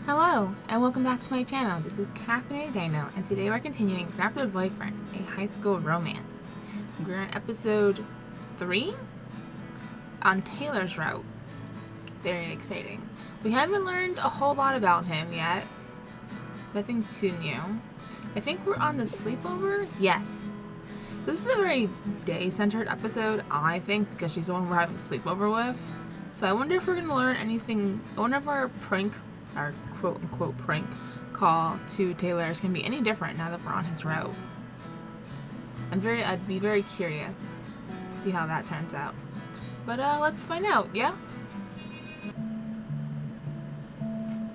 Hello, and welcome back to my channel. This is Caffeinated Dino, and today we're continuing Raptor Boyfriend, a high school romance. We're on episode 3 on Taylor's route. Very exciting. We haven't learned a whole lot about him yet. Nothing too new. I think we're on the sleepover? Yes. This is a very day-centered episode, I think, because she's the one we're having sleepover with. So I wonder if we're going to learn anything. I wonder if our quote-unquote prank call to Taylor is going to be any different now that we're on his route. I'd be very curious to see how that turns out. But let's find out, yeah?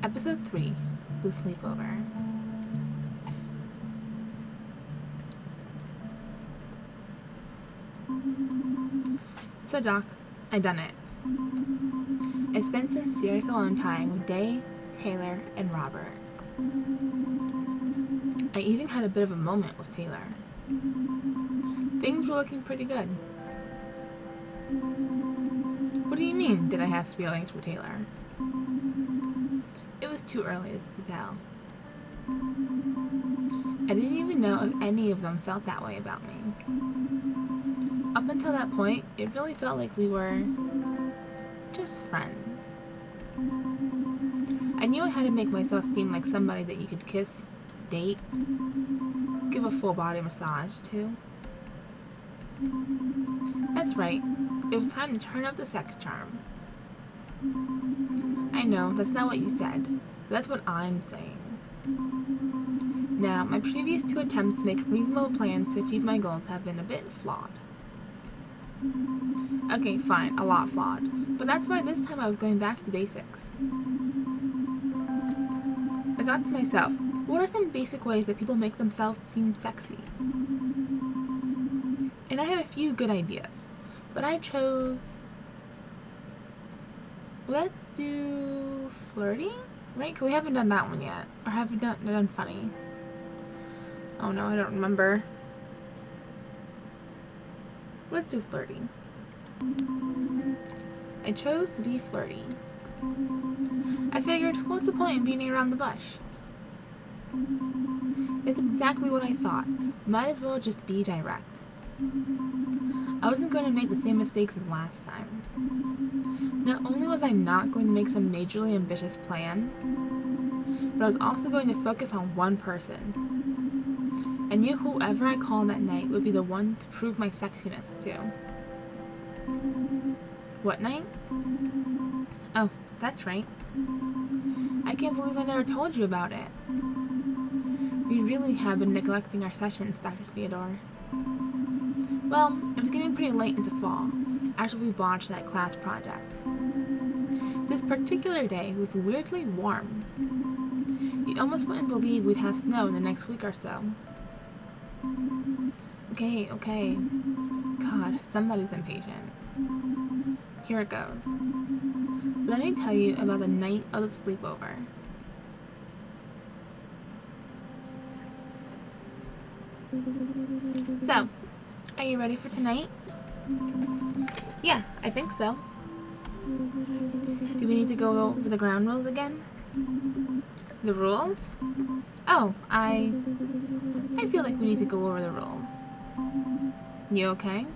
Episode 3, The Sleepover. So Doc, I done it. I spent some serious alone time with Day, Taylor, and Robert. I even had a bit of a moment with Taylor. Things were looking pretty good. What do you mean, did I have feelings for Taylor? It was too early to tell. I didn't even know if any of them felt that way about me. Up until that point, it really felt like we were just friends. I knew I had to make myself seem like somebody that you could kiss, date, give a full body massage to. That's right, it was time to turn up the sex charm. I know, that's not what you said, but that's what I'm saying. Now, my previous 2 attempts to make reasonable plans to achieve my goals have been a bit flawed. Okay, fine, a lot flawed, but that's why this time I was going back to basics. I thought to myself, what are some basic ways that people make themselves seem sexy? And I had a few good ideas, but I chose... Let's do flirting, right? Because we haven't done that one yet. Or have we done funny? Oh no, I don't remember. Let's do flirting. I chose to be flirty. I figured, what's the point in beating around the bush? That's exactly what I thought. Might as well just be direct. I wasn't going to make the same mistakes as last time. Not only was I not going to make some majorly ambitious plan, but I was also going to focus on one person. I knew whoever I called that night would be the one to prove my sexiness to. What night? Oh, that's right. I can't believe I never told you about it. We really have been neglecting our sessions, Dr. Theodore. Well, it was getting pretty late into fall, after we botched that class project. This particular day was weirdly warm. You almost wouldn't believe we'd have snow in the next week or so. Okay. God, somebody's impatient. Here it goes. Let me tell you about the night of the sleepover. So, are you ready for tonight? Yeah, I think so. Do we need to go over the ground rules again? The rules? Oh, I feel like we need to go over the rules. You okay?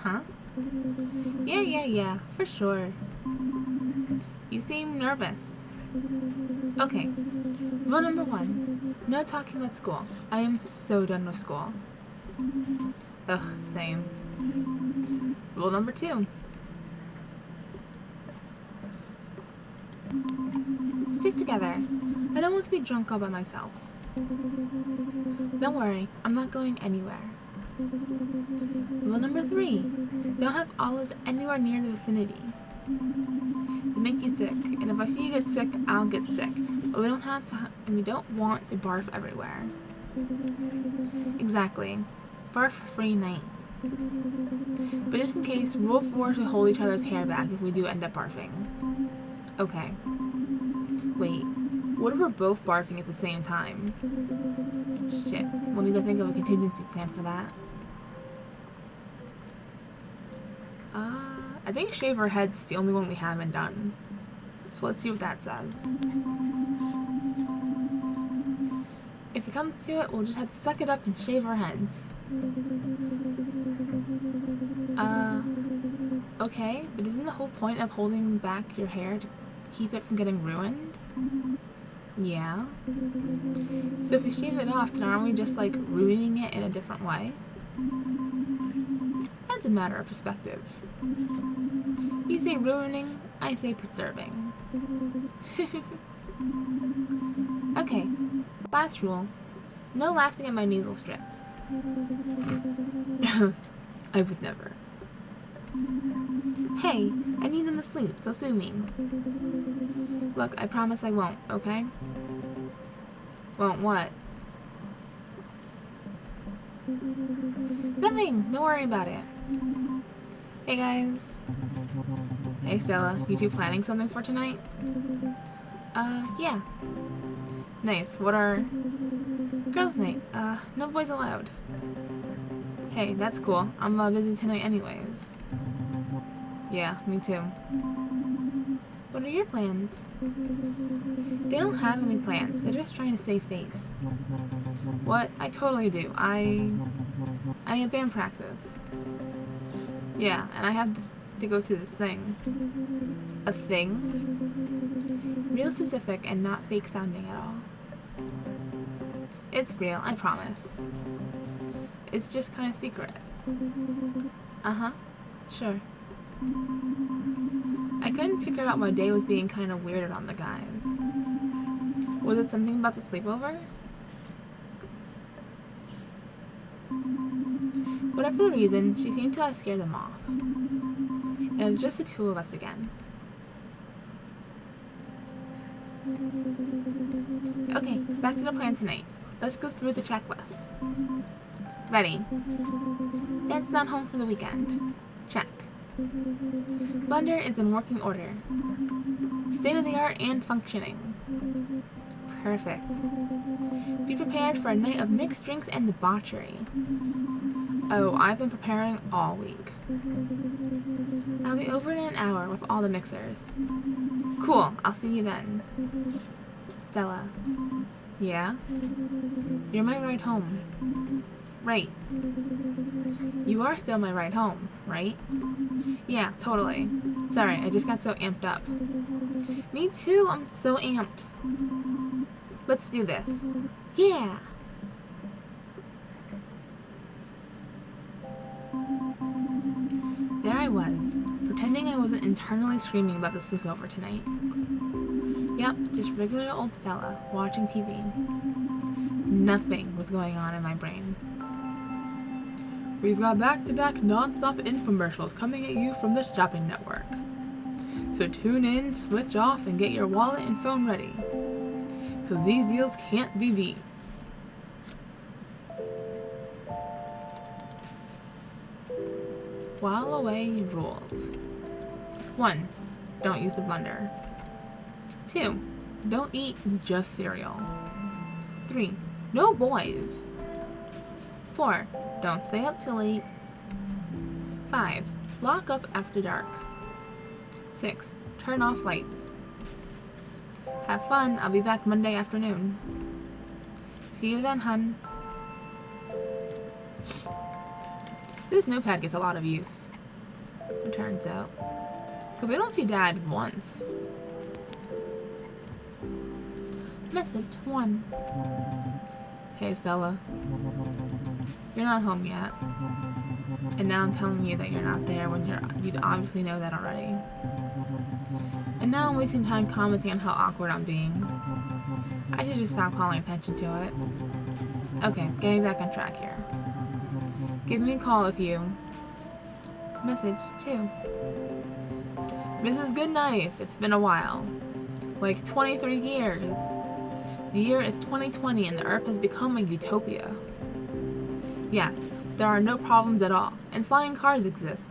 Huh? Yeah, for sure. You seem nervous. Okay. Rule number 1. No talking about school. I am so done with school. Ugh, same. Rule number 2. Stick together. I don't want to be drunk all by myself. Don't worry, I'm not going anywhere. Rule number 3. Don't have olives anywhere near the vicinity. They make you sick, and if I see you get sick, I'll get sick. But we don't want to barf everywhere. Exactly. Barf-free night. But just in case, Rule 4 is we hold each other's hair back if we do end up barfing. Okay. Wait, what if we're both barfing at the same time? Shit, we'll need to think of a contingency plan for that. I think shave our heads is the only one we haven't done. So let's see what that says. it comes to it, we'll just have to suck it up and shave our heads. Okay, but isn't the whole point of holding back your hair to keep it from getting ruined? Yeah. So if we shave it off, then aren't we just like ruining it in a different way? That's a matter of perspective. You say ruining, I say preserving. Okay, last rule. No laughing at my nasal strips. I would never. Hey, I need them to sleep, so sue me. Look, I promise I won't, okay? Won't what? Nothing! Don't worry about it. Hey guys. Hey Stella, you two planning something for tonight? Yeah. Nice. What are... Girls' night. No boys allowed. Hey, that's cool. I'm busy tonight anyways. Yeah, me too. What are your plans? They don't have any plans. They're just trying to save face. What? I totally do. I have band practice. Yeah, and I have to go to this thing. A thing? Real specific and not fake sounding at all. It's real, I promise. It's just kind of secret. Uh-huh. Sure. I couldn't figure out why Day was being kind of weirded on the guys. Was it something about the sleepover? Whatever the reason, she seemed to have scared them off. And it was just the two of us again. Okay, back to the plan tonight. Let's go through the checklist. Ready. Dad's not home for the weekend. Check. Blender is in working order. State of the art and functioning. Perfect. Be prepared for a night of mixed drinks and debauchery. Oh, I've been preparing all week. I'll be over in an hour with all the mixers. Cool, I'll see you then. Stella. Yeah? You're my ride home. Right. You are still my ride home, right? Yeah, totally. Sorry, I just got so amped up. Me too, I'm so amped. Let's do this. Yeah! There I was, pretending I wasn't internally screaming about the sleepover tonight. Yep, just regular old Stella, watching TV. Nothing was going on in my brain. We've got back-to-back non-stop infomercials coming at you from the shopping network. So tune in, switch off, and get your wallet and phone ready. Because these deals can't be beat. While away rules. 1. Don't use the blender. 2. Don't eat just cereal. 3. No boys. 4. Don't stay up till late. 5. Lock up after dark. 6. Turn off lights. Have fun. I'll be back Monday afternoon. See you then, hun. This notepad gets a lot of use. It turns out. Because we don't see Dad once. Message 1. Hey, Stella. You're not home yet. And now I'm telling you that you're not there when you'd obviously know that already. And now I'm wasting time commenting on how awkward I'm being. I should just stop calling attention to it. Okay, getting back on track here. Give me a call if you... Message 2. Mrs. Goodknife, it's been a while. Like 23 years. The year is 2020 and the Earth has become a utopia. Yes, there are no problems at all, and flying cars exist.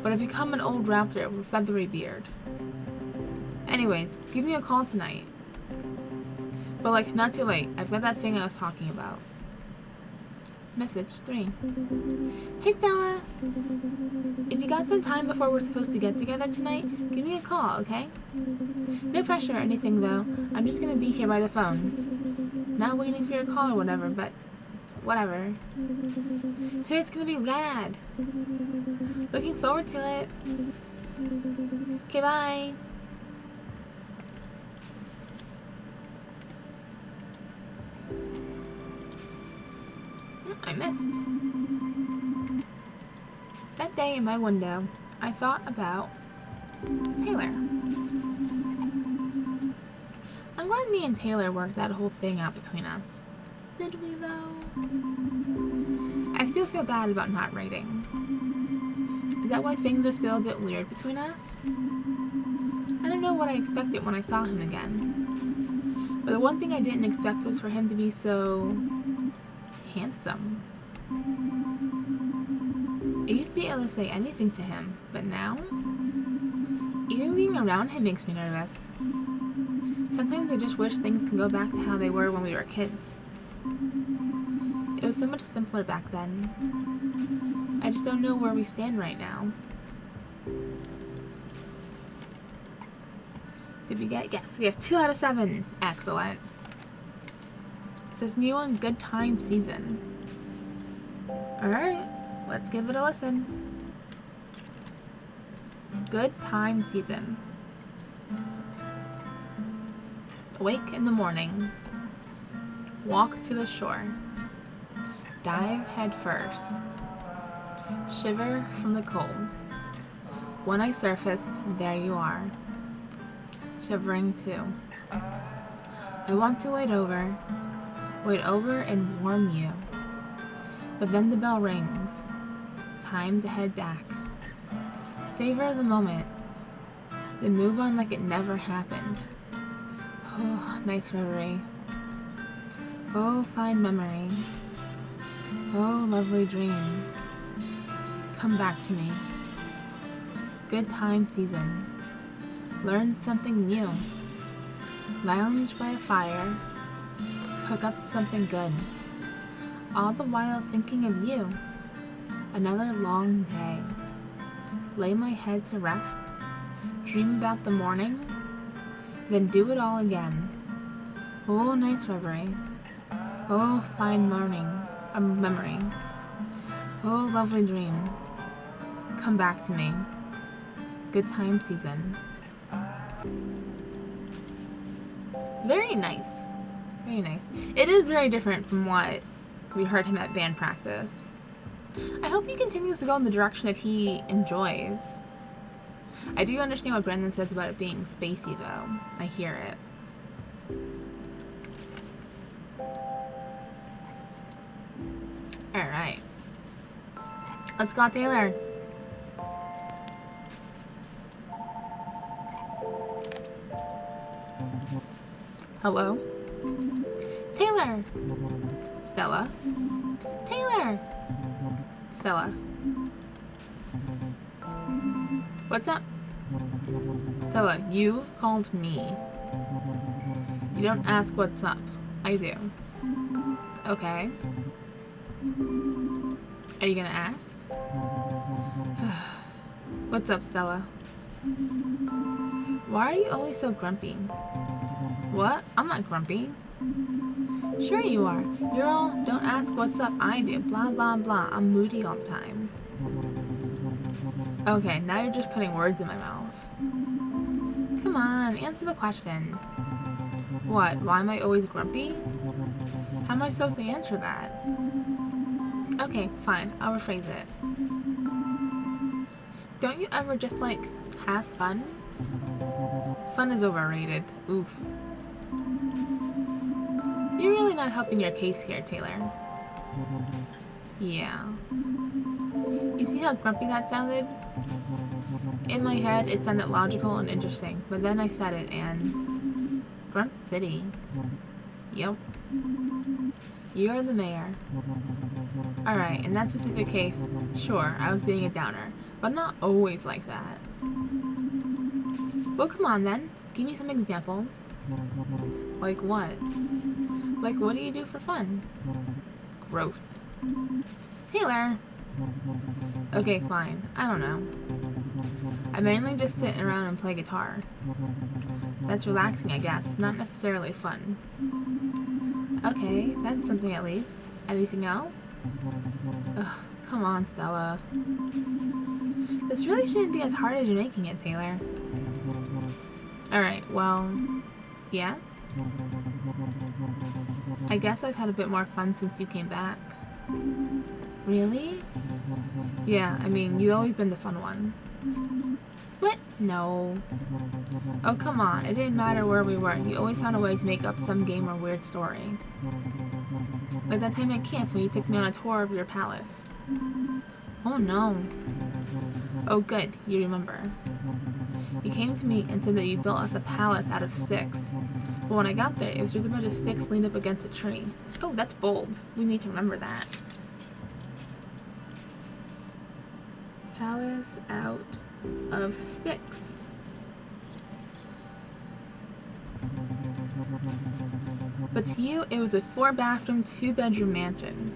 But I've become an old raptor with a feathery beard. Anyways, give me a call tonight. But like, not too late. I've got that thing I was talking about. Message 3. Hey Stella! If you got some time before we're supposed to get together tonight, give me a call, okay? No pressure or anything though. I'm just gonna be here by the phone. Not waiting for your call or whatever, but whatever. Today's gonna be rad. Looking forward to it. Okay, bye. I missed. That day in my window, I thought about Taylor. I'm glad me and Taylor worked that whole thing out between us. Did we though? I still feel bad about not writing. Is that why things are still a bit weird between us? I don't know what I expected when I saw him again. But the one thing I didn't expect was for him to be so handsome. I used to be able to say anything to him, but now, even being around him makes me nervous. Sometimes I just wish things could go back to how they were when we were kids. It was so much simpler back then. I just don't know where we stand right now. Did we get? Yes, we have 2 out of 7. Excellent. It says new on Good Time Season. Alright, let's give it a listen. Good Time Season. Wake in the morning. Walk to the shore. Dive head first. Shiver from the cold. When I surface, there you are. Shivering too. I want to wait over and warm you. But then the bell rings. Time to head back. Savor the moment. Then move on like it never happened. Oh, nice reverie. Oh, fine memory. Oh, lovely dream. Come back to me. Good time season. Learn something new. Lounge by a fire. Cook up something good. All the while thinking of you. Another long day. Lay my head to rest. Dream about the morning. Then do it all again. Oh, nice reverie. Oh, fine memory. Oh, lovely dream. Come back to me. Good time season. Very nice. Very nice. It is very different from what we heard him at band practice. I hope he continues to go in the direction that he enjoys. I do understand what Brendan says about it being spacey, though. I hear it. Alright. Let's go, Taylor. Hello? Taylor! Stella? Taylor! Stella. What's up? Stella, you called me. You don't ask what's up. I do. Okay. Are you gonna ask? What's up, Stella? Why are you always so grumpy? What? I'm not grumpy. Sure you are. You're all, don't ask what's up, I do. Blah, blah, blah. I'm moody all the time. Okay, now you're just putting words in my mouth. Come on, answer the question. What? Why am I always grumpy? How am I supposed to answer that? Okay, fine. I'll rephrase it. Don't you ever just, like, have fun? Fun is overrated. Oof. You're really not helping your case here, Taylor. Yeah. You see how grumpy that sounded? In my head, it sounded logical and interesting, but then I said it and... Grump City. Yep. You're the mayor. Alright, in that specific case, sure, I was being a downer, but not always like that. Well, come on then. Give me some examples. Like what? Like, what do you do for fun? Gross. Taylor! Okay, fine. I don't know. I mainly just sit around and play guitar. That's relaxing, I guess, but not necessarily fun. Okay, that's something at least. Anything else? Ugh, come on, Stella. This really shouldn't be as hard as you're making it, Taylor. Alright, well, yes? I guess I've had a bit more fun since you came back. Really? Yeah, I mean, you've always been the fun one. What? No. Oh, come on. It didn't matter where we were. You always found a way to make up some game or weird story. Like that time at camp when you took me on a tour of your palace. Oh, no. Oh, good. You remember. You came to me and said that you built us a palace out of sticks. But when I got there, it was just a bunch of sticks leaned up against a tree. Oh, that's bold. We need to remember that. Palace out of sticks. But to you, it was a 4-bathroom, 2-bedroom mansion.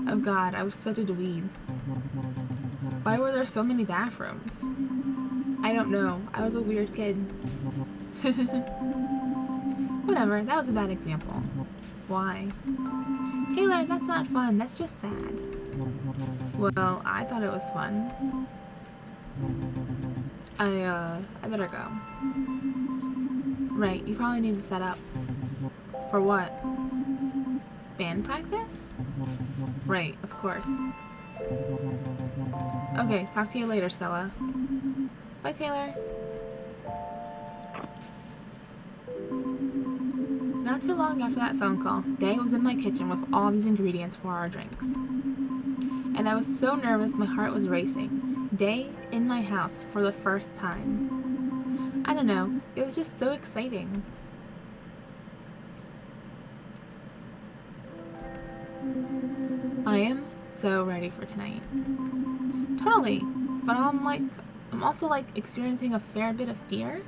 Oh God, I was such a dweeb. Why were there so many bathrooms? I don't know. I was a weird kid. Whatever, that was a bad example. Why? Taylor, that's not fun. That's just sad. Well, I thought it was fun. I better go. Right, you probably need to set up. For what? Band practice? Right, of course. Okay, talk to you later, Stella. Bye, Taylor. Not too long after that phone call, Day was in my kitchen with all these ingredients for our drinks. And I was so nervous my heart was racing. Day in my house for the first time. I don't know, it was just so exciting. I am so ready for tonight. Totally, but I'm also experiencing a fair bit of fear.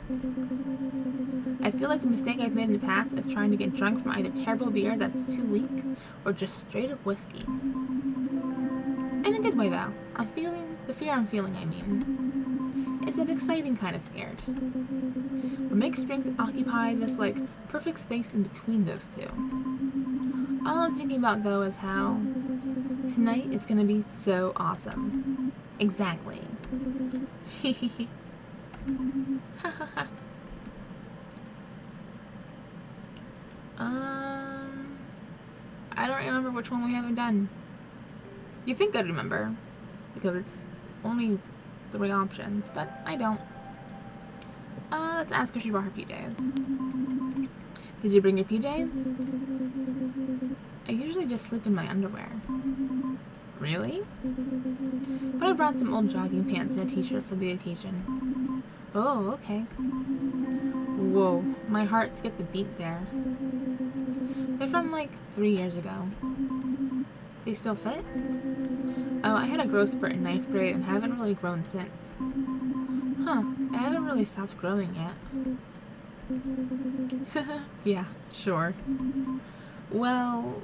I feel like the mistake I've made in the past is trying to get drunk from either terrible beer that's too weak or just straight up whiskey. In a good way though. The fear I'm feeling, I mean. It's an exciting kind of scared. Where mixed drinks occupy this perfect space in between those two. All I'm thinking about though is how tonight it's gonna be so awesome. Exactly. I don't remember which one we haven't done. You think I'd remember, because it's only 3 options, but I don't. Let's ask her if she brought her PJs. Did you bring your PJs? I usually just sleep in my underwear. Really? But I brought some old jogging pants and a t-shirt for the occasion. Oh, okay. Whoa, my heart skipped a beat there. They're from 3 years ago. They still fit? Oh, I had a growth spurt in 9th grade and haven't really grown since. Huh, I haven't really stopped growing yet. Yeah, sure. Well,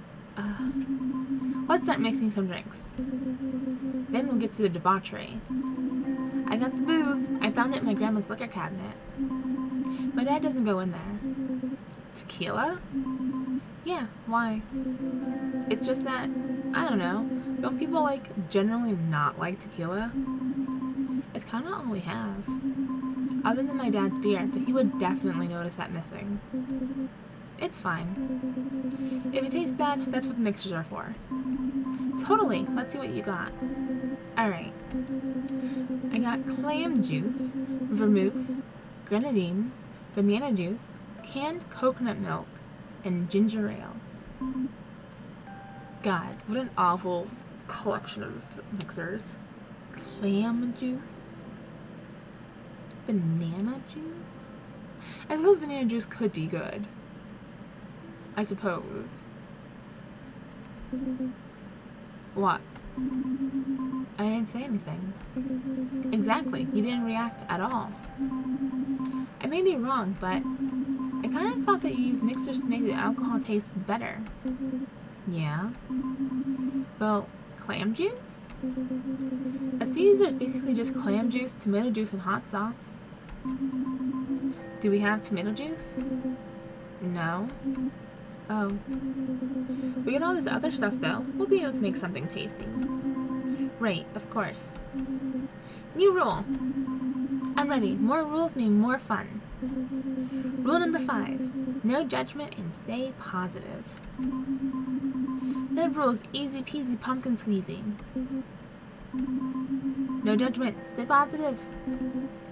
let's start mixing some drinks. Then we'll get to the debauchery. I got the booze. I found it in my grandma's liquor cabinet. My dad doesn't go in there. Tequila? Yeah, why? It's just that, I don't know, don't people generally not like tequila? It's kind of all we have. Other than my dad's beer, but he would definitely notice that missing. It's fine. If it tastes bad, that's what the mixers are for. Totally, let's see what you got. Alright. I got clam juice, vermouth, grenadine, banana juice, canned coconut milk, and ginger ale. God, what an awful collection of mixers. Clam juice? Banana juice? I suppose banana juice could be good. I suppose. What? I didn't say anything. Exactly, you didn't react at all. I may be wrong, but I kind of thought that you used mixers to make the alcohol taste better. Yeah? Well, clam juice? A Caesar is basically just clam juice, tomato juice, and hot sauce. Do we have tomato juice? No. Oh. We get all this other stuff, though. We'll be able to make something tasty. Right, of course. New rule. I'm ready. More rules mean more fun. Rule number 5. No judgment and stay positive. That rule is easy peasy pumpkin squeezy. No judgment. Stay positive.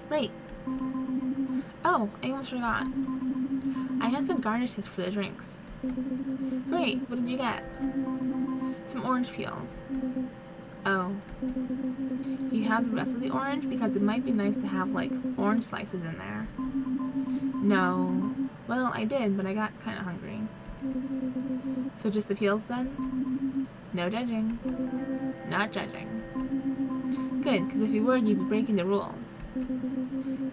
Right. Oh, I almost forgot. I have some garnishes for the drinks. Great. What did you get? Some orange peels. Oh. Do you have the rest of the orange? Because it might be nice to have, like, orange slices in there. No. Well, I did, but I got kind of hungry. So just the peels then? No judging. Not judging. Good, because if you were, you'd be breaking the rules.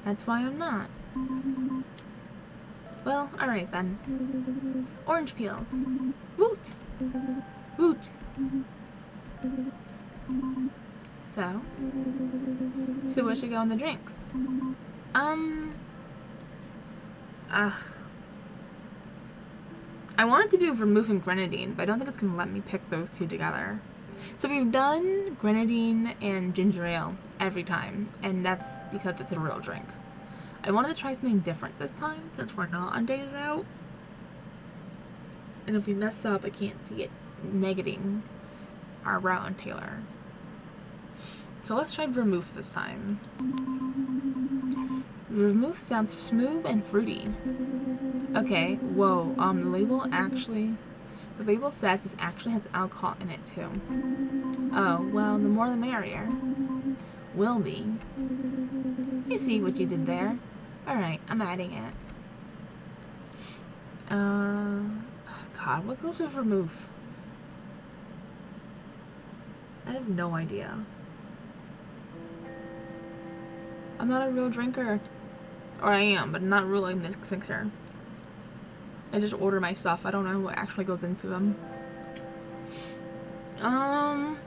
That's why I'm not. Well, alright then. Orange peels. Woot! Woot! So what should go in the drinks? I wanted to do vermouth and grenadine, but I don't think it's going to let me pick those two together. So we've done grenadine and ginger ale every time, and that's because it's a real drink. I wanted to try something different this time, since we're not on days out. And if we mess up, I can't see it negating our route on Taylor. So let's try vermouth this time. Vermouth sounds smooth and fruity. Okay, whoa, the label says this actually has alcohol in it too. Oh, well, the more the merrier. Will be. You see what you did there. Alright, I'm adding it. God, what goes with vermouth? I have no idea. I'm not a real drinker. Or I am, but not really a mixer. I just order my stuff. I don't know what actually goes into them. God,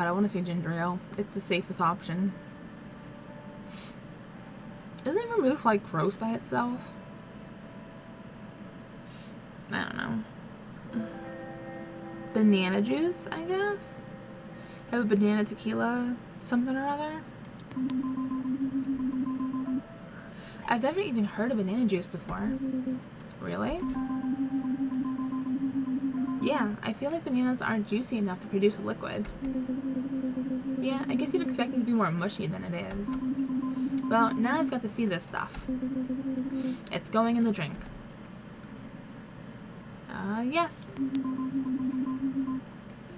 I want to say ginger ale. It's the safest option. Isn't vermouth, like, gross by itself? I don't know. Banana juice, I guess? Have a banana tequila something or other? I've never even heard of banana juice before. Really? Yeah, I feel like bananas aren't juicy enough to produce a liquid. Yeah, I guess you'd expect it to be more mushy than it is. Well, now I've got to see this stuff. It's going in the drink. Yes.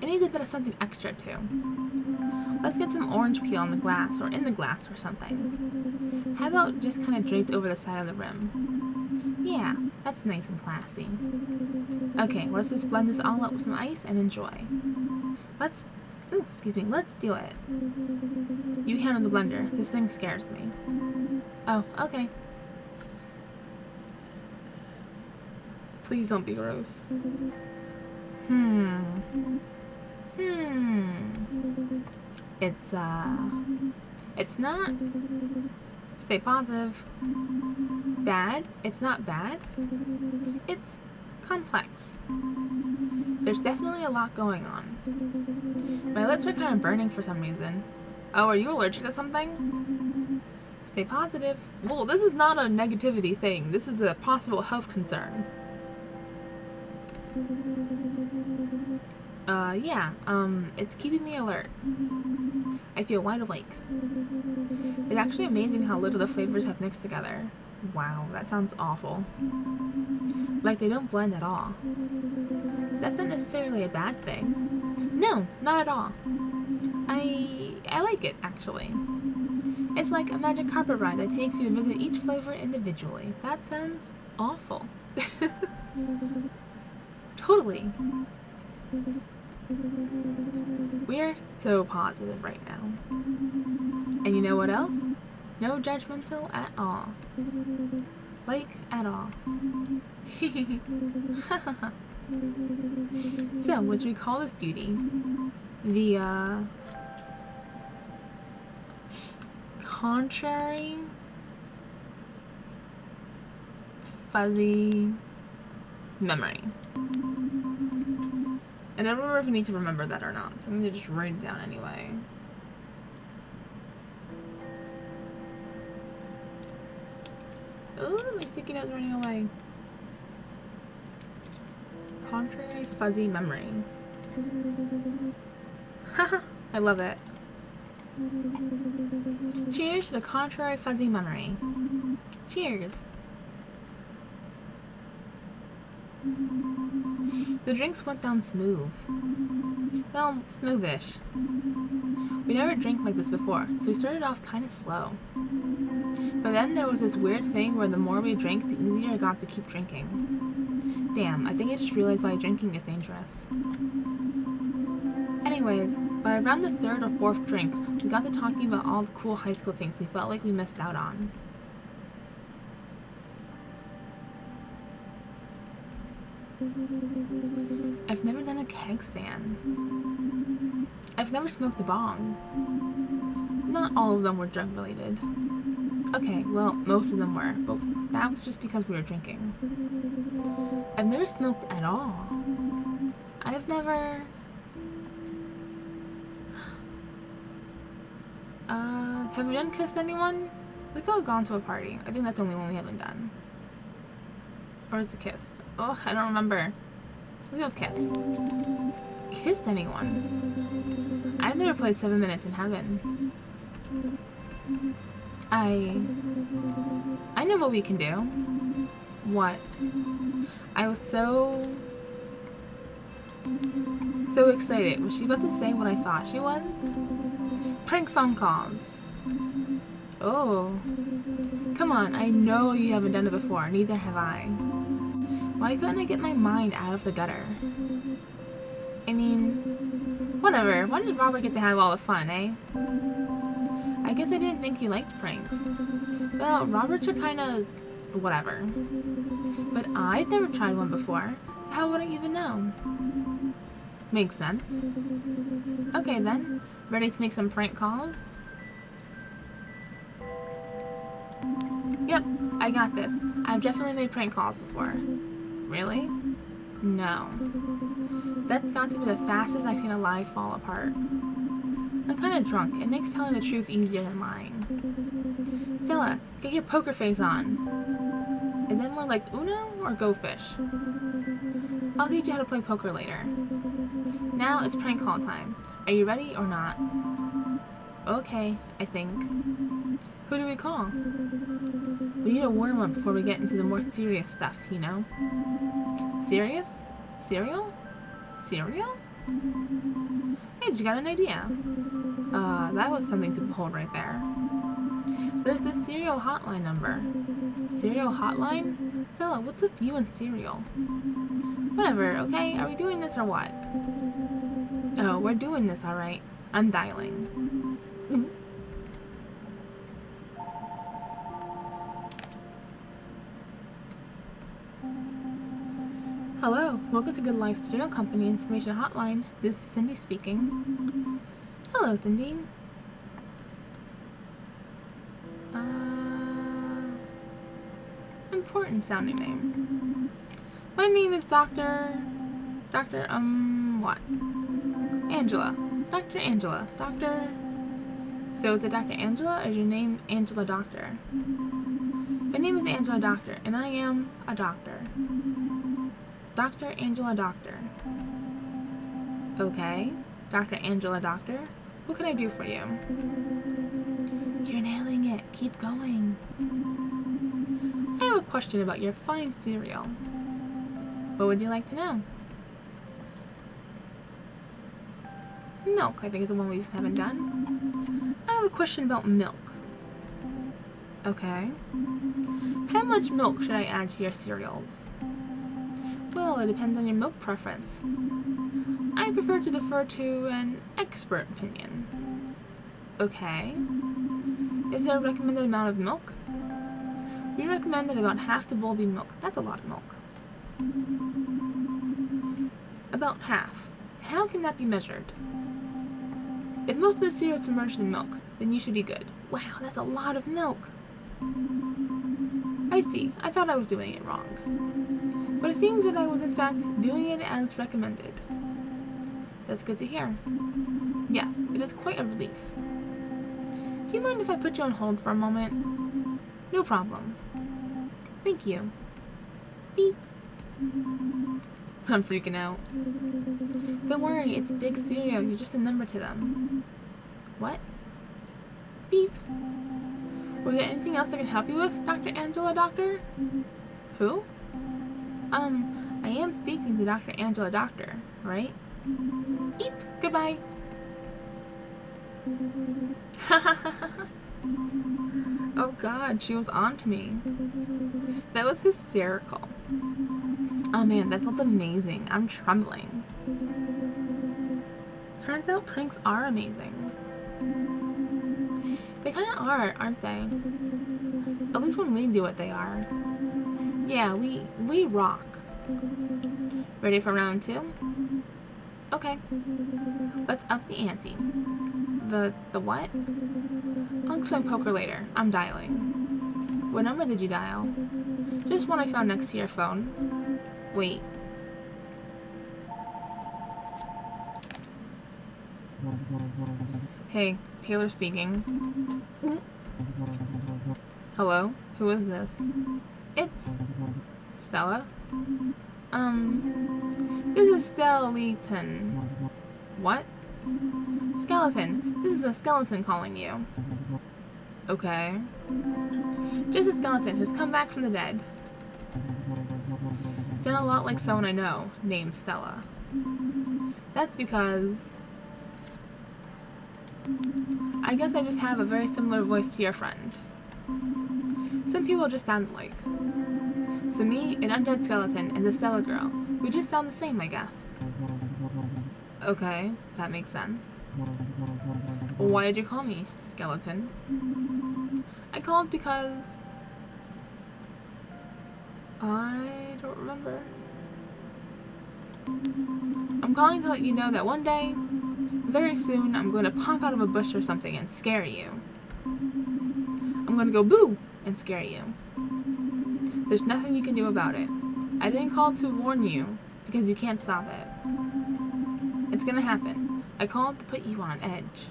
It needs a bit of something extra, too. Let's get some orange peel in the glass, or in the glass or something. How about just kind of draped over the side of the rim? Yeah, that's nice and classy. Okay, let's just blend this all up with some ice and enjoy. Let's do it. You handle the blender. This thing scares me. Oh, okay. Please don't be gross. It's not, stay positive, bad. It's not bad. It's complex. There's definitely a lot going on. My lips are kind of burning for some reason. Oh, are you allergic to something? Stay positive. Well, this is not a negativity thing. This is a possible health concern. It's keeping me alert. I feel wide awake. It's actually amazing how little the flavors have mixed together. Wow, that sounds awful. Like they don't blend at all. That's not necessarily a bad thing. No, not at all. I like it, actually. It's like a magic carpet ride that takes you to visit each flavor individually. That sounds awful. Totally. We are so positive right now. And you know what else? No judgmental at all. Like, at all. So, what do we call this beauty? The, contrary fuzzy memory. And I don't remember if I need to remember that or not, so I'm going to just write it down anyway. Ooh, my sticky note's running away. Contrary fuzzy memory. Haha, I love it. Cheers to the contrary fuzzy memory. Cheers. The drinks went down smooth. Well, smoothish. We never drank like this before, so we started off kind of slow. But then there was this weird thing where the more we drank, the easier it got to keep drinking. Damn, I think I just realized why drinking is dangerous. Anyways, by around the third or fourth drink, we got to talking about all the cool high school things we felt like we missed out on. I've never done a keg stand. I've never smoked a bong. Not all of them were drug related. Okay, well, most of them were, but that was just because we were drinking. I've never smoked at all. I've never... have we done kissed anyone? We could have gone to a party. I think that's the only one we haven't done. Or it's a kiss. Oh, I don't remember. Let's go with kiss. Kissed anyone? I've never played 7 Minutes in Heaven. I know what we can do. What? I was so excited. Was she about to say what I thought she was? Prank phone calls. Oh. Come on, I know you haven't done it before. Neither have I. Why couldn't I get my mind out of the gutter? I mean, whatever. Why does Robert get to have all the fun, eh? I guess I didn't think he liked pranks. Well, Roberts are kinda... whatever. But I've never tried one before, so how would I even know? Makes sense. Okay then, ready to make some prank calls? Yep, I got this. I've definitely made prank calls before. Really? No. That's got to be the fastest I've seen a lie fall apart. I'm kinda drunk. It makes telling the truth easier than lying. Stella, get your poker face on. Is that more like Uno or Go Fish? I'll teach you how to play poker later. Now it's prank call time. Are you ready or not? Okay, I think. Who do we call? We need a warm up before we get into the more serious stuff, you know? Serious? Cereal? Cereal? Hey, just got an idea. That was something to behold right there. There's the cereal hotline number. Cereal hotline? Stella, what's with you and cereal? Whatever, okay? Are we doing this or what? Oh, we're doing this, alright. I'm dialing. Hello, welcome to Good Life Cereal Company Information Hotline. This is Cindy speaking. Hello, Cindy. Important sounding name. My name is Dr. What? Angela. Dr. Angela. Dr. So is it Dr. Angela or is your name Angela Doctor? My name is Angela Doctor and I am a doctor. Dr. Angela Doctor. Okay. Dr. Angela Doctor. What can I do for you? You're nailing it. Keep going. I have a question about your fine cereal. What would you like to know? Milk, I think is the one we haven't done. I have a question about milk. Okay. How much milk should I add to your cereals? Well, it depends on your milk preference. I prefer to defer to an expert opinion. Okay. Is there a recommended amount of milk? We recommend that about half the bowl be milk. That's a lot of milk. About half. How can that be measured? If most of the cereal is submerged in milk, then you should be good. Wow, that's a lot of milk. I see. I thought I was doing it wrong. But it seems that I was in fact doing it as recommended. That's good to hear. Yes, it is quite a relief. Do you mind if I put you on hold for a moment? No problem. Thank you. Beep. I'm freaking out. Don't worry, it's big cereal. You're just a number to them. What? Beep. Was there anything else I can help you with, Dr. Angela Doctor? Who? I am speaking to Dr. Angela Doctor, right? Beep. Goodbye. Oh God, she was on to me. That was hysterical. Oh man, that felt amazing. I'm trembling. Turns out pranks are amazing. They kind of are, aren't they? At least when we do it, they are. Yeah, we rock. Ready for round 2? Okay. Let's up the ante. The what? I'll explain poker later. I'm dialing. What number did you dial? Just one I found next to your phone. Wait. Hey, Taylor speaking. Hello? Who is this? It's Stella. This is Skeleton. What? Skeleton. This is a skeleton calling you. Okay. Just a skeleton who's come back from the dead. Sound a lot like someone I know, named Stella. That's because I guess I just have a very similar voice to your friend. Some people just sound alike. So me, an undead skeleton, and the Stella girl, we just sound the same, I guess. Okay, that makes sense. Why did you call me skeleton? I called because I don't remember. I'm calling to let you know that one day, very soon, I'm going to pop out of a bush or something and scare you. I'm going to go boo and scare you. There's nothing you can do about it. I didn't call to warn you because you can't stop it. It's going to happen. I called to put you on edge.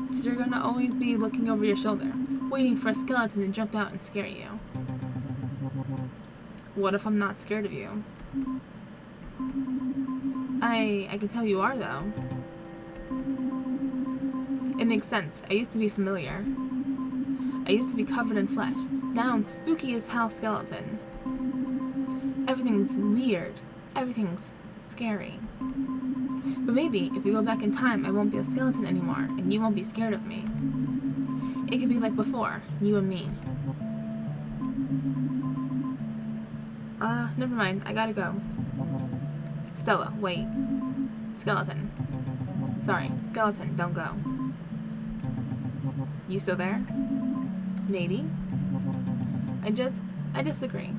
So you're going to always be looking over your shoulder, waiting for a skeleton to jump out and scare you. What if I'm not scared of you? I can tell you are, though. It makes sense. I used to be familiar. I used to be covered in flesh. Now I'm spooky as hell skeleton. Everything's weird. Everything's scary. But maybe if we go back in time, I won't be a skeleton anymore, and you won't be scared of me. It could be like before, you and me. Never mind. I gotta go. Stella, wait. Skeleton. Sorry, skeleton, don't go. You still there? Maybe. I disagree.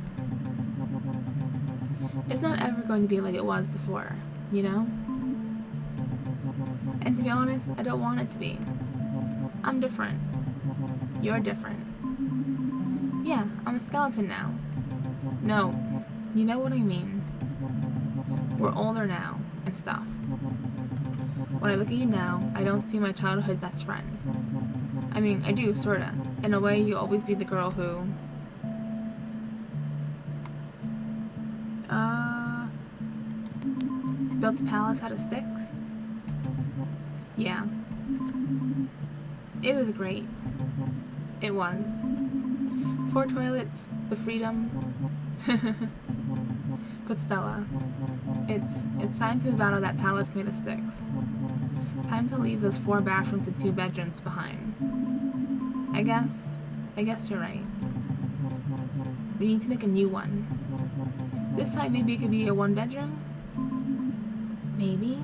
It's not ever going to be like it was before, you know? And to be honest, I don't want it to be. I'm different. You're different. Yeah, I'm a skeleton now. No, you know what I mean. We're older now, and stuff. When I look at you now, I don't see my childhood best friend. I mean, I do, sorta. In a way, you'll always be the girl who... built a palace out of sticks? Yeah. It was great. It was. 4 toilets, the freedom. But Stella, it's time to move out of that palace made of sticks. Time to leave those 4 bathrooms and 2 bedrooms behind. I guess you're right. We need to make a new one. This time maybe it could be a 1-bedroom? Maybe?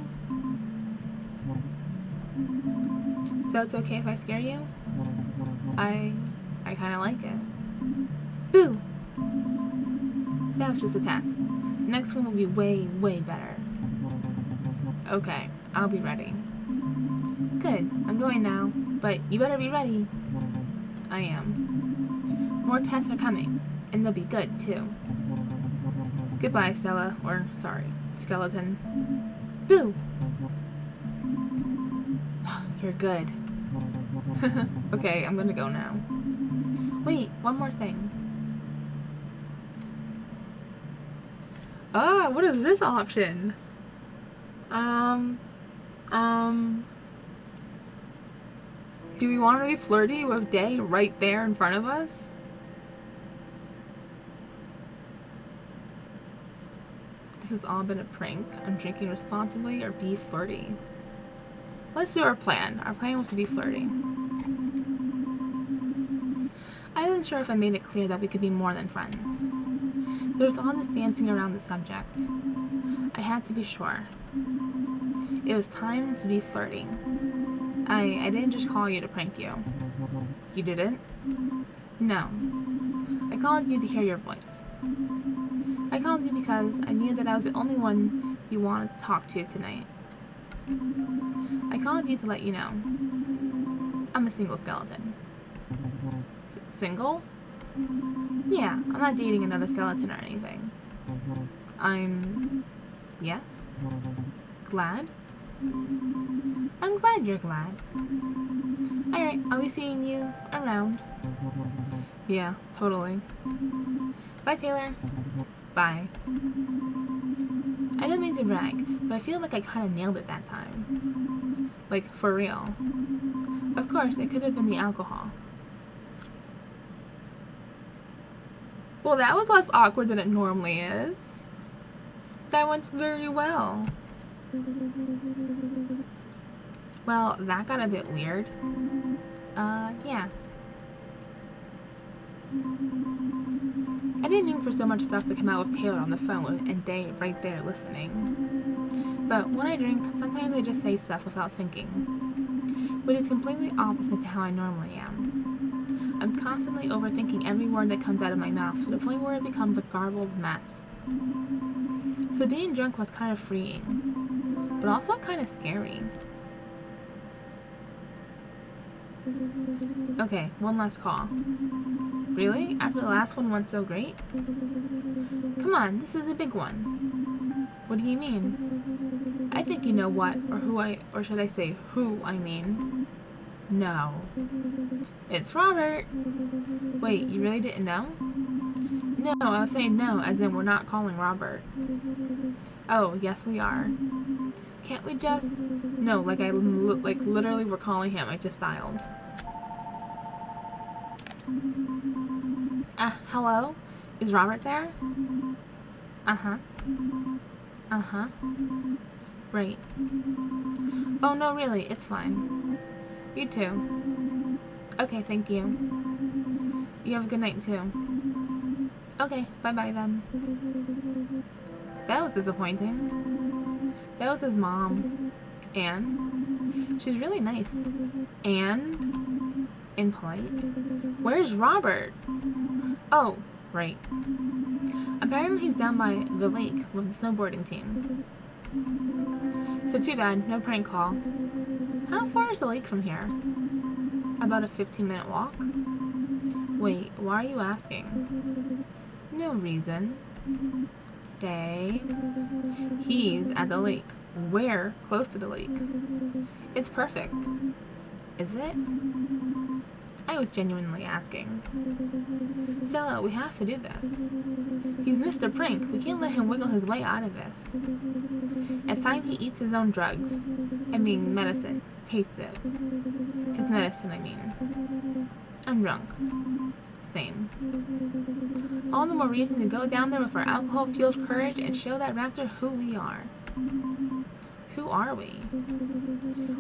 So it's okay if I scare you? I kinda like it. Boo! That was just a test. Next one will be way, way better. Okay, I'll be ready. Good, I'm going now, but you better be ready. I am. More tests are coming, and they'll be good, too. Goodbye, Stella. Or, sorry, skeleton. Boo! You're good. Okay, I'm gonna go now. Wait, one more thing. Ah, what is this option? Do we want to be flirty with Day right there in front of us? This has all been a prank. I'm drinking responsibly or be flirty. Let's do our plan. Our plan was to be flirty. I wasn't sure if I made it clear that we could be more than friends. There was all this dancing around the subject. I had to be sure. It was time to be flirty. I didn't just call you to prank you. You didn't? No. I called you to hear your voice. I called you because I knew that I was the only one you wanted to talk to tonight. I called you to let you know. I'm a single skeleton. Single? Yeah, I'm not dating another skeleton or anything. Yes? Glad? I'm glad you're glad. Alright, I'll be seeing you around. Yeah, totally. Bye, Taylor. Bye. I don't mean to brag, but I feel like I kind of nailed it that time. Like, for real. Of course, it could have been the alcohol. Well, that was less awkward than it normally is. That went very well. Well, that got a bit weird. Yeah. I didn't mean for so much stuff to come out with Taylor on the phone and Dave right there listening. But when I drink, sometimes I just say stuff without thinking, which is completely opposite to how I normally am. I'm constantly overthinking every word that comes out of my mouth to the point where it becomes a garbled mess. So being drunk was kind of freeing, but also kind of scary. Okay, one last call. Really? After the last one went so great? Come on, this is a big one. What do you mean? I think you know what, or should I say who I mean. No. It's Robert. Wait, you really didn't know? No, I was saying no, as in we're not calling Robert. Oh, yes we are. Can't we just... No, like literally we're calling him. I just dialed. Hello? Is Robert there? Uh-huh. Uh-huh. Right. Oh, no, really, it's fine. You too. Okay, thank you. You have a good night, too. Okay, bye-bye then. That was disappointing. That was his mom. Anne. She's really nice. Anne? And polite. Where's Robert? Oh, right. Apparently he's down by the lake with the snowboarding team. So too bad, no prank call. How far is the lake from here? About a 15-minute walk? Wait, why are you asking? No reason. Day. He's at the lake. We're close to the lake. It's perfect. Is it? I was genuinely asking. Stella, we have to do this. He's Mr. Prank. We can't let him wiggle his way out of this. It's time he eats his own drugs. I mean, medicine. Tastes it. His medicine, I mean. I'm drunk. Same. All the more reason to go down there with our alcohol-fueled courage and show that Raptor who we are. Who are we?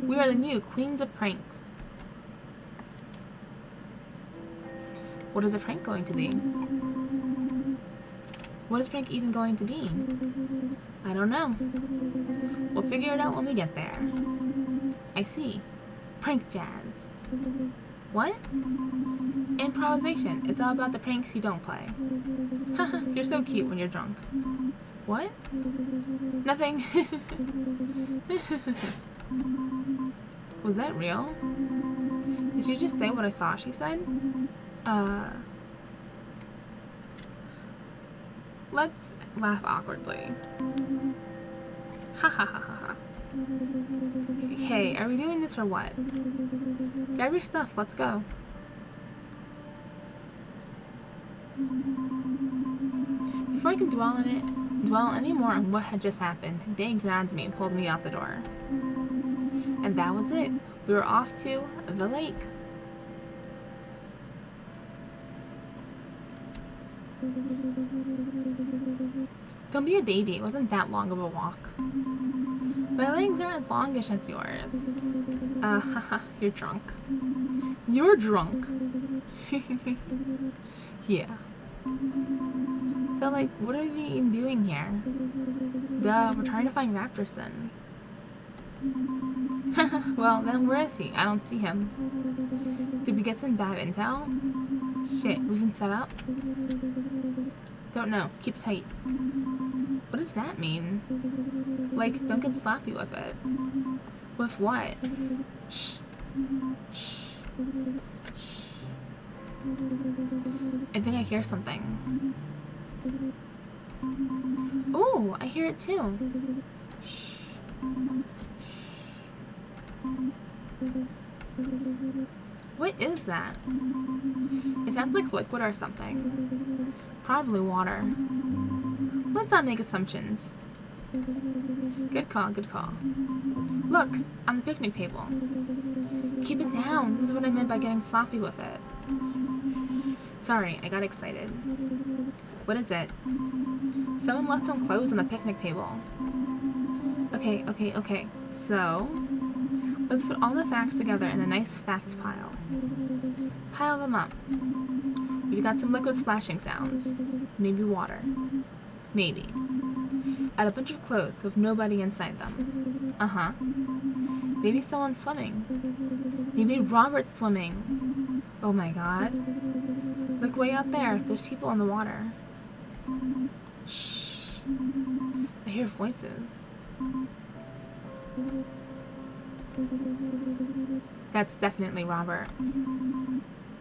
We are the new Queens of Pranks. What is a prank going to be? What is prank even going to be? I don't know. We'll figure it out when we get there. I see. Prank jazz. What? Improvisation. It's all about the pranks you don't play. Haha, you're so cute when you're drunk. What? Nothing. Was that real? Did she just say what I thought she said? Let's laugh awkwardly. Ha ha ha ha ha. Okay, are we doing this or what? Grab your stuff, let's go. Before I can dwell any more on what had just happened, Dane grabbed me and pulled me out the door. And that was it. We were off to the lake. Don't be a baby. It wasn't that long of a walk. My legs aren't as longish as yours. Haha, you're drunk. You're drunk. Yeah. So, like, what are we even doing here? Duh, we're trying to find Raptorson. Well, then where is he? I don't see him. Did we get some bad intel? Shit, we've been set up? Don't know. Keep tight. What does that mean? Like, don't get sloppy with it. With what? Shh. Shh. Shh. I think I hear something. Oh, I hear it too. Shh. What is that? It sounds like liquid or something. Probably water. Let's not make assumptions. Good call, good call. Look, on the picnic table. Keep it down. This is what I meant by getting sloppy with it. Sorry, I got excited. What is it? Someone left some clothes on the picnic table. Okay. So, let's put all the facts together in a nice fact pile. Pile them up. We got some liquid splashing sounds. Maybe water. Maybe. Add a bunch of clothes with nobody inside them. Uh-huh. Maybe someone's swimming. Maybe Robert's swimming. Oh my god. Look way out there. There's people in the water. Shh. I hear voices. That's definitely Robert.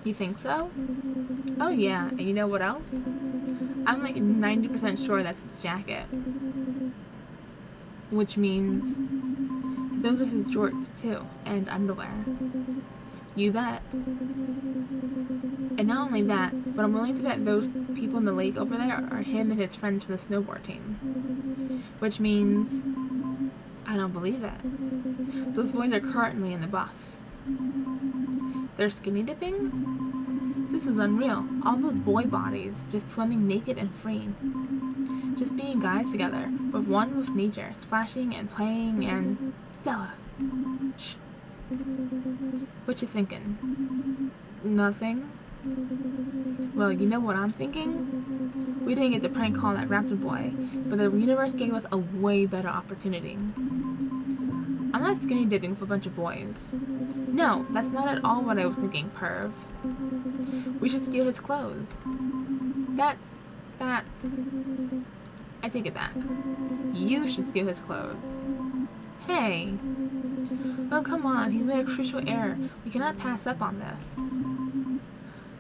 You think so? Oh yeah, and you know what else? I'm like 90% sure that's his jacket. Which means those are his jorts too, and underwear. You bet. And not only that, but I'm willing to bet those people in the lake over there are him and his friends from the snowboard team. Which means I don't believe it. Those boys are currently in the buff. They're skinny dipping? This was unreal. All those boy bodies just swimming naked and free. Just being guys together, with one with nature, splashing and playing and... Stella! Shh. What you thinking? Nothing? Well, you know what I'm thinking? We didn't get to prank call that Raptor boy, but the universe gave us a way better opportunity. I'm not skinny dipping with a bunch of boys. No, that's not at all what I was thinking, perv. We should steal his clothes. That's... I take it back. You should steal his clothes. Hey! Oh, come on, he's made a crucial error. We cannot pass up on this.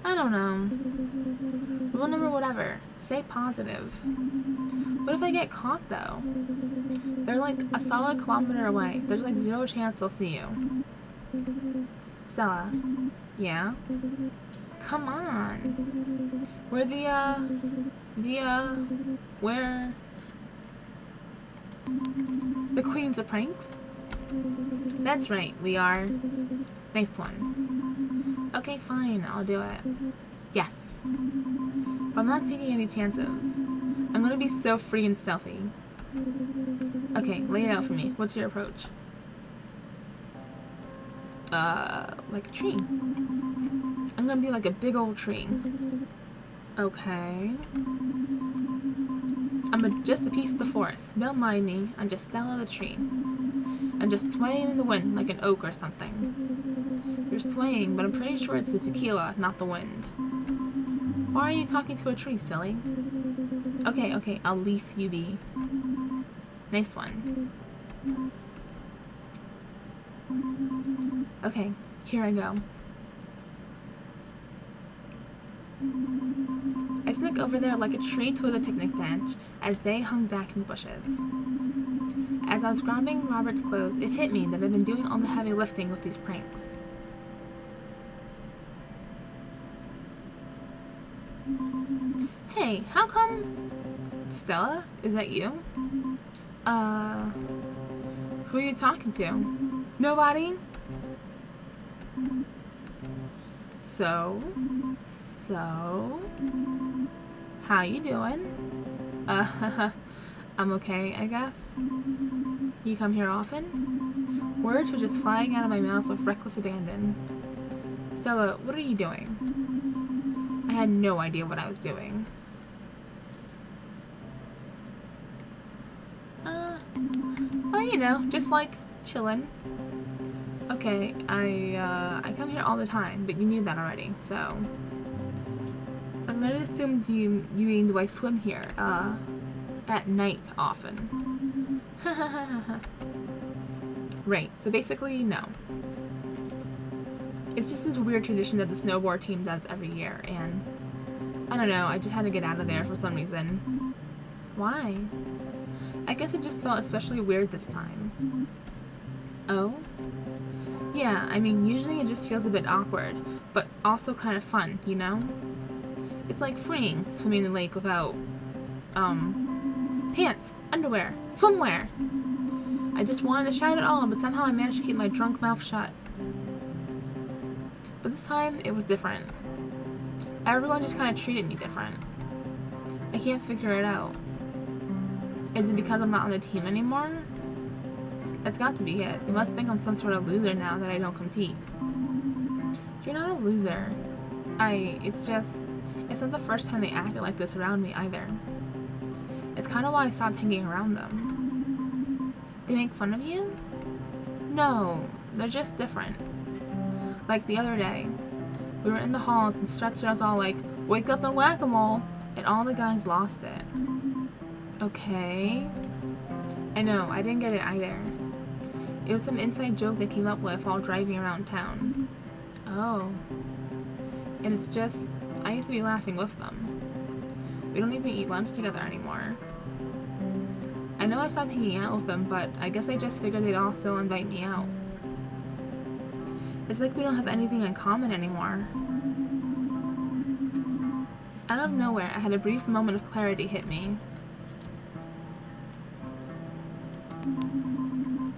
I don't know. Rule number whatever. Stay positive. What if I get caught, though? They're like a solid kilometer away. There's like 0 chance they'll see you. Stella. Yeah? Come on. We're we're the queens of pranks? That's right, we are. Nice one. Okay, fine, I'll do it. Yes. But I'm not taking any chances. I'm gonna be so free and stealthy. Okay, lay it out for me. What's your approach? Like a tree. I'm gonna be like a big old tree. Okay. I'm just a piece of the forest. Don't mind me. I'm just Stella the tree. I'm just swaying in the wind like an oak or something. You're swaying, but I'm pretty sure it's the tequila, not the wind. Why are you talking to a tree, silly? Okay, I'll leave you be. Nice one. Okay, here I go. I I snuck over there like a tree to the picnic bench as they hung back in the bushes. As I was grabbing Robert's clothes, it hit me that I've been doing all the heavy lifting with these pranks. Hey, how come... Stella? Is that you? Who are you talking to? Nobody? So, how you doing? I'm okay, I guess. You come here often? Words were just flying out of my mouth with reckless abandon. Stella, what are you doing? I had no idea what I was doing. Well, you know, just like chillin'. Okay, I come here all the time, but you knew that already, so I'm gonna assume you mean do I swim here, at night often. Right, so basically, no. It's just this weird tradition that the snowboard team does every year, and I don't know, I just had to get out of there for some reason. Why? I guess it just felt especially weird this time. Oh? Yeah, I mean, usually it just feels a bit awkward, but also kind of fun, you know? It's like freeing, swimming in the lake without, pants, underwear, swimwear. I just wanted to shout it all, but somehow I managed to keep my drunk mouth shut. But this time, it was different. Everyone just kind of treated me different. I can't figure it out. Is it because I'm not on the team anymore? That's got to be it. They must think I'm some sort of loser now that I don't compete. You're not a loser. It's not the first time they acted like this around me either. It's kind of why I stopped hanging around them. They make fun of you? No, they're just different. Like the other day, we were in the halls and stretched us all like, wake up and whack-a-mole, and all the guys lost it. Okay. I know, I didn't get it either. It was some inside joke they came up with while driving around town. Oh. And it's just, I used to be laughing with them. We don't even eat lunch together anymore. I know I stopped hanging out with them, but I guess I just figured they'd all still invite me out. It's like we don't have anything in common anymore. Out of nowhere, I had a brief moment of clarity hit me.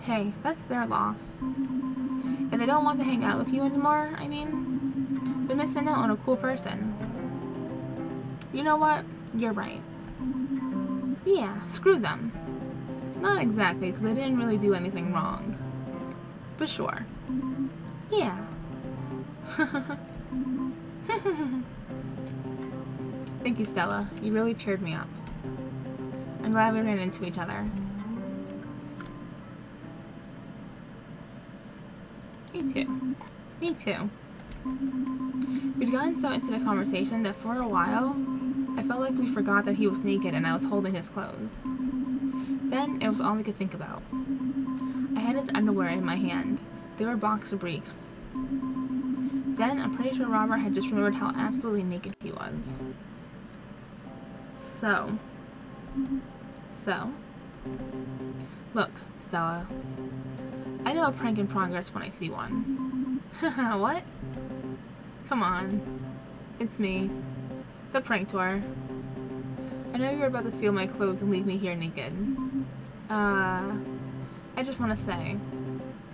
Hey, that's their loss. If they don't want to hang out with you anymore, I mean, they're missing out on a cool person. You know what? You're right. Yeah, screw them. Not exactly, because they didn't really do anything wrong. But sure. Yeah. Thank you, Stella. You really cheered me up. I'm glad we ran into each other. Me too. Me too. We'd gotten so into the conversation that for a while, I felt like we forgot that he was naked and I was holding his clothes. Then it was all I could think about. I had his underwear in my hand. They were boxer briefs. Then I'm pretty sure Robert had just remembered how absolutely naked he was. So. Look, Stella. I know a prank in progress when I see one. Haha, what? Come on. It's me. The prank tour. I know you're about to steal my clothes and leave me here naked. I just want to say,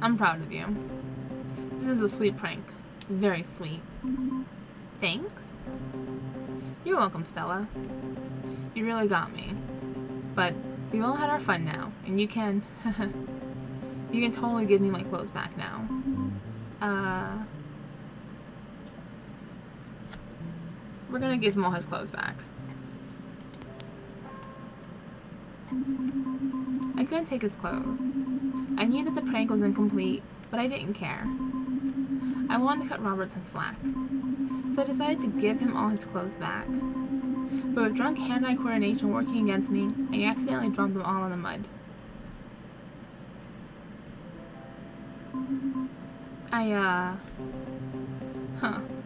I'm proud of you. This is a sweet prank. Very sweet. Thanks? You're welcome, Stella. You really got me. But we all had our fun now, and you can totally give me my clothes back now. We're gonna give him all his clothes back. I couldn't take his clothes. I knew that the prank was incomplete, but I didn't care. I wanted to cut Robert some slack, so I decided to give him all his clothes back. But with drunk hand-eye coordination working against me, I accidentally dropped them all in the mud.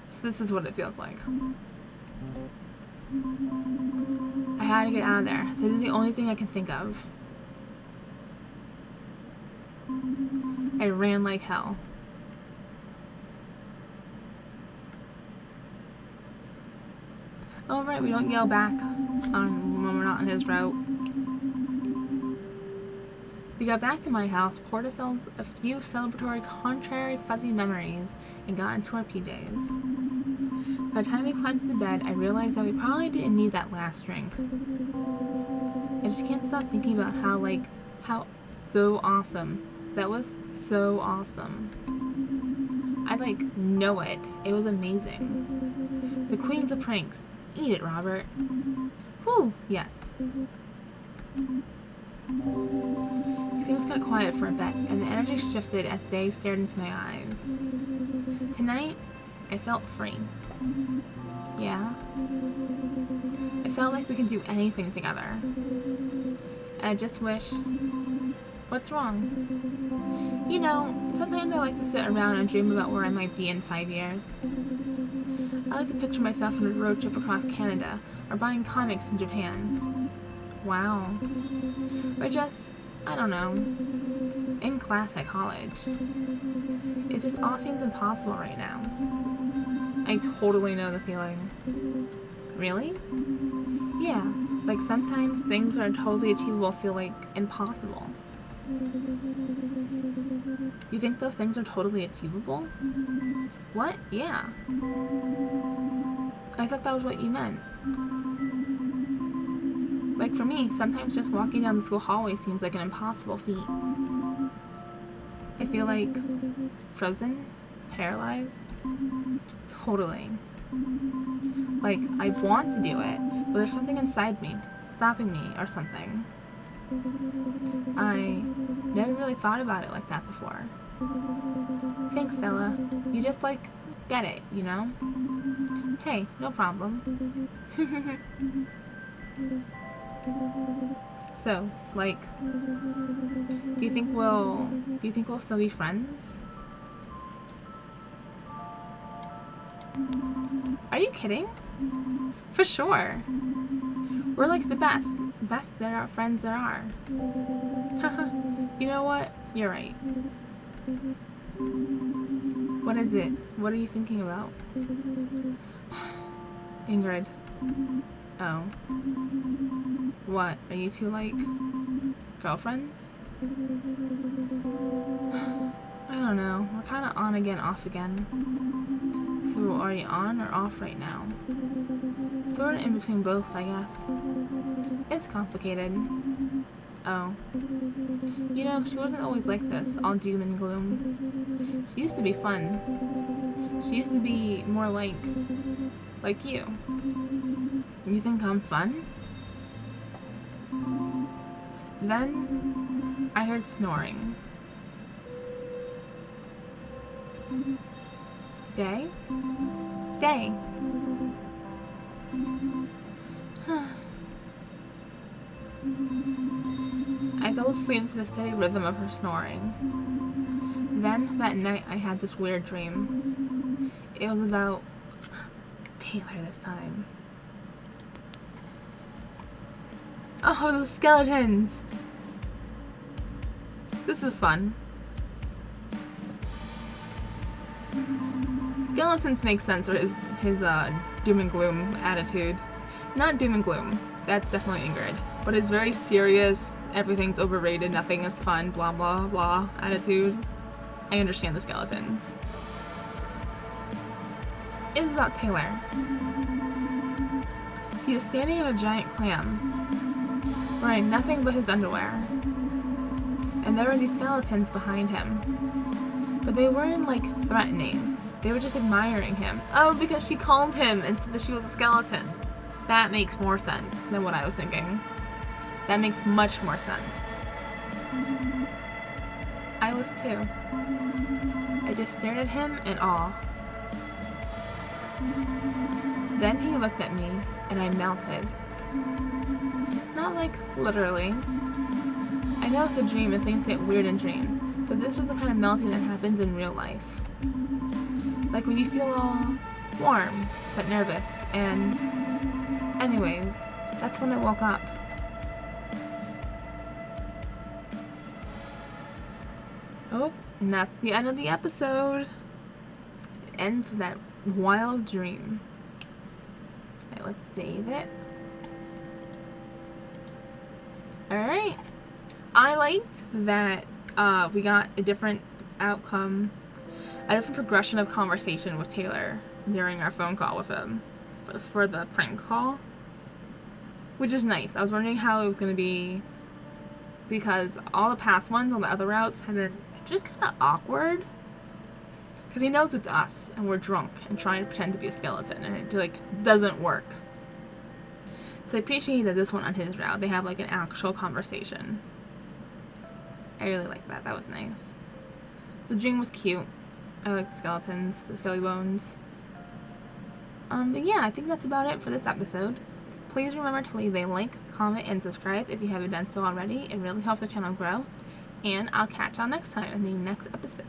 So this is what it feels like. I had to get out of there, so I did the only thing I can think of. I ran like hell. Oh, right, we don't yell back when we're not on his route. We got back to my house, poured ourselves a few celebratory, contrary, fuzzy memories, and got into our PJs. By the time we climbed to the bed, I realized that we probably didn't need that last drink. I just can't stop thinking about how so awesome. That was so awesome. I know it. It was amazing. The queens of pranks. Eat it, Robert. Whew, yes. Things got quiet for a bit, and the energy shifted as day stared into my eyes. Tonight, I felt free. Yeah. I felt like we could do anything together. And I just wish... What's wrong? You know, sometimes I like to sit around and dream about where I might be in 5 years. I like to picture myself on a road trip across Canada, or buying comics in Japan. Wow. Or just, I don't know, in class at college. It just all seems impossible right now. I totally know the feeling. Really? Yeah, sometimes things are totally achievable feel impossible. You think those things are totally achievable? What? Yeah. I thought that was what you meant. For me, sometimes just walking down the school hallway seems like an impossible feat. I feel frozen, paralyzed. Totally. I want to do it, but there's something inside me, stopping me or something. I never really thought about it like that before. Thanks, Stella. You just, get it, you know? Hey, no problem. So, do you think we'll still be friends? Are you kidding? For sure. We're the best there are friends there are. You know what? You're right. What is it? What are you thinking about? Ingrid. Oh. What? Are you two girlfriends? I don't know. We're kind of on again, off again. So are you on or off right now? Sort of in between both, I guess. It's complicated. Oh. You know, she wasn't always like this, all doom and gloom. She used to be fun. She used to be more like you. You think I'm fun? Then I heard snoring. Day? Day. I fell asleep to the steady rhythm of her snoring. Then, that night, I had this weird dream. It was about Taylor this time. Oh, the skeletons! This is fun. Skeletons make sense for his doom and gloom attitude. Not doom and gloom. That's definitely Ingrid. But his very serious, everything's overrated, nothing is fun, blah blah blah attitude. I understand the skeletons. It was about Taylor. He was standing in a giant clam, wearing nothing but his underwear. And there were these skeletons behind him. But they weren't threatening. They were just admiring him. Oh, because she called him and said that she was a skeleton. That makes more sense than what I was thinking. That makes much more sense. I was too. I just stared at him in awe. Then he looked at me, and I melted. Not literally. I know it's a dream and things get weird in dreams, but this is the kind of melting that happens in real life. When you feel all warm, but nervous, and Anyways, that's when I woke up. Oh, and that's the end of the episode. It ends with that wild dream. Okay, let's save it. Alright. I liked that we got a different outcome, a different progression of conversation with Taylor during our phone call with him for the prank call, which is nice. I was wondering how it was going to be because all the past ones on the other routes have been just kind of awkward because he knows it's us and we're drunk and trying to pretend to be a skeleton and it like doesn't work. So I appreciate that this one on his route they have like an actual conversation. I really like that. That was nice. The dream was cute. I like the skeletons, the skelly bones. But yeah, I think that's about it for this episode. Please remember to leave a like, comment, and subscribe if you haven't done so already. It really helps the channel grow. And I'll catch y'all next time in the next episode.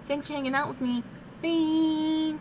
Thanks for hanging out with me. Bye!